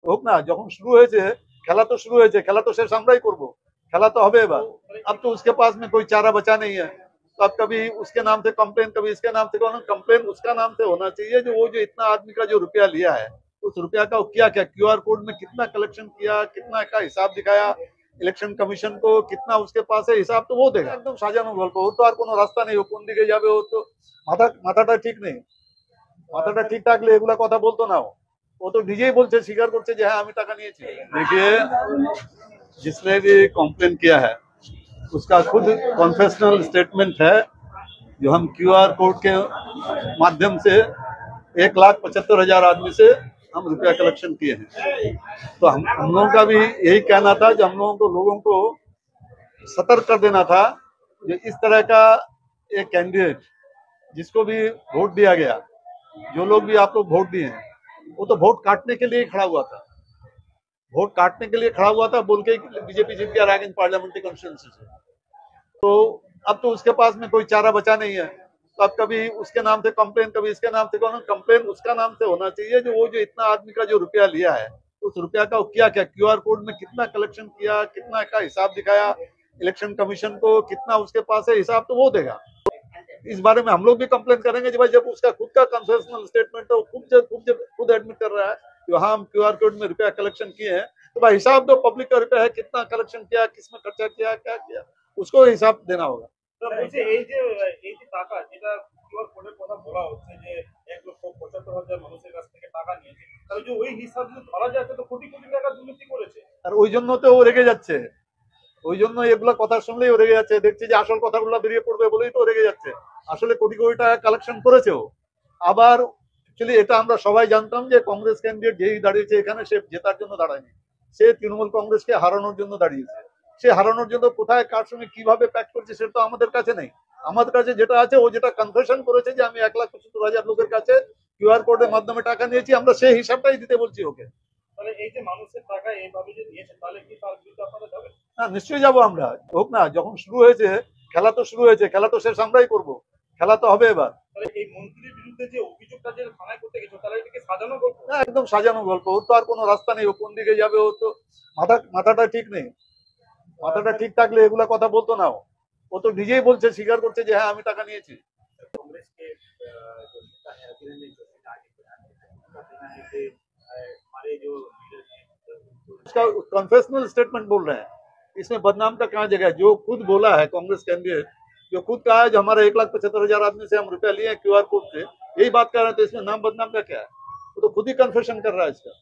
হোক না, যখন শুরু হয়েছে খেলা তো শুরু হয়েছে, খেলা তো শেষ আমরাই করবো, খেলা तो হবে এবার। अब तो उसके पास में कोई चारा बचा नहीं है, तो अब कभी उसके नाम से कंप्लेन, कभी इसके नाम से कंप्लेन उसका नाम से होना चाहिए, जो वो जो इतना आदमी का जो रुपया लिया है उस रुपया का किया क्या, क्यूआर कोड में कितना कलेक्शन किया, कितना का हिसाब दिखाया इलेक्शन कमीशन को, कितना उसके पास है हिसाब, तो वो देगा। एकदम সাজানো গল্প, ওর তো আর কোনো রাস্তা নেই, ও কোন দিকে যাবে, ও তো মাথাটা ঠিক নেই। মাথাটা ঠিক থাকলে এগুলা কথা বলতো না। ও তো নিজেই বলছে, স্বীকার করছে যে হ্যাঁ আমি টাকা নিয়েছি। देखिए, जिसने भी कंप्लेन किया है उसका खुद कॉन्फेशनल स्टेटमेंट है, जो हम क्यूआर कोड के माध्यम से 1,75,000 आदमी से हम रुपया कलेक्शन किए हैं। तो हम लोगों का भी यही कहना था, जो हम लोगों को सतर्क कर देना था, जो इस तरह का एक कैंडिडेट जिसको भी वोट दिया गया, जो लोग भी आप लोग वोट दिए हैं, वो तो वोट काटने के लिए खड़ा हुआ था, वोट काटने के लिए खड़ा हुआ था, बोल के बीजेपी जीत गया रायगंज पार्लियामेंट्री कॉन्स्टिट्यूंसी से। तो अब तो उसके पास में कोई चारा बचा नहीं है, तो अब कभी उसके नाम से कंप्लेन, कभी इसके नाम से कंप्लेन उसका नाम से होना चाहिए, जो वो जो इतना आदमी का जो रुपया लिया है उस रुपया का किया क्या, क्यूआर कोड में कितना कलेक्शन किया, कितना का हिसाब दिखाया इलेक्शन कमीशन को, कितना उसके पास है हिसाब, तो वो देगा। इस बारे में हम लोग भी कंप्लेन करेंगे, भाई जब उसका खुद का कन्फेशनल स्टेटमेंट है, वो खुद एडमिट कर रहा है कि हाँ हम क्यूआर कोड में रुपया कलेक्शन किए हैं, तो भाई हिसाब दो, पब्लिक का रुपया है, कितना कलेक्शन किया, किसमें खर्चा किया, क्या किया, उसको हिसाब देना होगा। আর ওই জন্য তো ও রেগে যাচ্ছে, ওই জন্য এগুলা কথা শুনলেই ও রেগে যাচ্ছে, দেখছি যে আসল কথাগুলো বেরিয়ে পড়বে বলেই তো রেগে যাচ্ছে। আসলে কোটি কোটি টাকা কালেকশন করেছে ও। আবার অ্যাকচুয়ালি এটা আমরা সবাই জানতাম যে কংগ্রেস ক্যান্ডিডেট যেই দাঁড়িয়েছে এখানে, সে জেতার জন্য দাঁড়ায়নি, সে তৃণমূল কংগ্রেসকে হারানোর জন্য দাঁড়িয়েছে। সে হারানোর জন্য কোথায় কার সঙ্গে কিভাবে প্যাক করছে সেটা তো আমাদের কাছে নেই। আমাদের কাছে যেটা আছে, ও যেটা কনফেশন করেছে যে আমি 1,75,000 লোকের কাছে কিউআর কোডের মাধ্যমে টাকা নিয়েছি, আমরা সেই হিসাবটাই দিতে বলছি ওকে। হ্যাঁ, নিশ্চয়ই যাবো আমরা। হোক না, যখন শুরু হয়েছে খেলা তো শুরু হয়েছে, খেলা তো শেষ আমরাই করবো, খেলা তো হবে এবার। একদম সাজানো গল্প, ওর তো আর কোনো রাস্তা নেই, ও কোন দিকে যাবে, ও তো মাথাটা ঠিক নেই। মাথাটা ঠিক থাকলে এগুলা কথা বলতো না। ও তো নিজেই বলছে, স্বীকার করছে যে হ্যাঁ আমি টাকা নিয়েছি। उसका कन्फेशनल स्टेटमेंट बोल रहे हैं, इसमें बदनाम का कहाँ जगह है। जो खुद बोला है कांग्रेस कैंडिडेट, जो खुद कहा है जो हमारे 1,75,000 आदमी से हम रुपया लिए क्यूआर कोड से, यही बात कर रहे हैं, तो इसमें नाम बदनाम का क्या है? वो तो खुद ही कन्फेशन कर रहा है इसका।